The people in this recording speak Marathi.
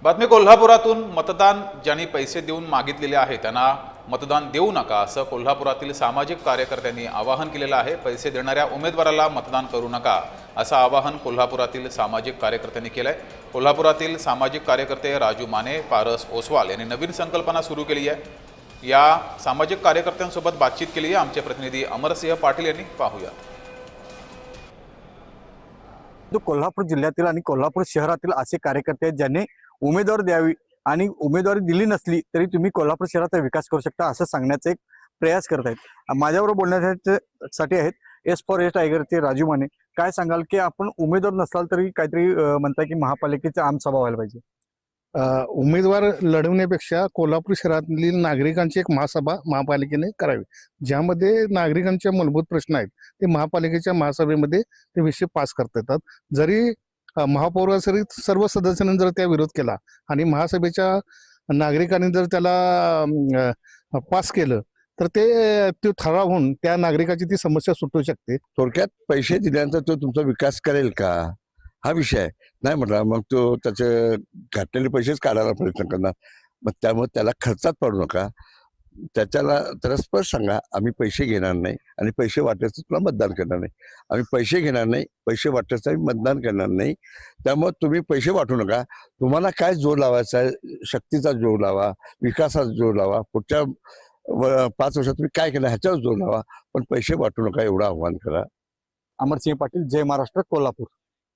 बातमी कोल्हापुरातून मतदान ज्यांनी पैसे देऊन मागितलेले आहे त्यांना मतदान देऊ नका असं कोल्हापुरातील सामाजिक कार्यकर्त्यांनी आवाहन केलेलं आहे। पैसे देणाऱ्या उमेदवाराला मतदान करू नका असं आवाहन कोल्हापुरातील सामाजिक कार्यकर्त्यांनी केलंय। कोल्हापुरातील सामाजिक कार्यकर्ते राजू माने, पारस ओसवाल यांनी नवीन संकल्पना सुरू केली आहे। या सामाजिक कार्यकर्त्यांसोबत बातचीत केली आहे आमचे प्रतिनिधी अमरसिंह पाटील यांनी। पाहूया। कोल्हापूर जिल्ह्यातील आणि कोल्हापूर शहरातील असे कार्यकर्ते आहेत ज्यांनी उमेदवार द्यावी आणि उमेदवारी दिली नसली तरी तुम्ही कोल्हापूर शहराचा विकास करू शकता असं सांगण्याचा एक प्रयास करत आहेत। माझ्याबरोबर बोलण्यासाठी आहेत एस फॉर एस टायगरचे राजू माने। काय सांगाल की आपण उमेदवार नसाल तरी काहीतरी म्हणताय की महापालिकेची आमसभा व्हायला पाहिजे? उमेदवार लढवण्यापेक्षा कोल्हापूर शहरातील नागरिकांची एक महासभा महापालिकेने करावी, ज्यामध्ये नागरिकांचे मूलभूत प्रश्न आहेत ते महापालिकेच्या महासभेमध्ये ते विषय पास करता येतात। जरी महापौरासहित सर्व सदस्यांनी जर त्या विरोध केला आणि महासभेच्या नागरिकांनी जर त्याला पास केलं तर ते ठराव होऊन त्या नागरिकाची ती समस्या सुटू शकते। थोडक्यात पैसे दिल्यानंतर तो तुमचा विकास करेल का हा विषय आहे। नाही म्हटला मग तो त्याचे घातलेले पैसेच काढायला प्रयत्न करणार। मग त्यामुळे त्याला खर्चात पडू नका। त्याला स्पष्ट सांगा आम्ही पैसे घेणार नाही आणि पैसे वाटायचं तुला मतदान करणार नाही। आम्ही पैसे घेणार नाही, पैसे वाटायचं आम्ही मतदान करणार नाही। त्यामुळे तुम्ही पैसे वाटू नका। तुम्हाला काय जोर लावायचा आहे, शक्तीचा जोर लावा, विकासाचा जोर लावा, पुढच्या 5 वर्षात तुम्ही काय केलं ह्याच्यावर जोर लावा, पण पैसे वाटू नका एवढं आव्हान करा। अमरसिंह पाटील, जय महाराष्ट्र, कोल्हापूर।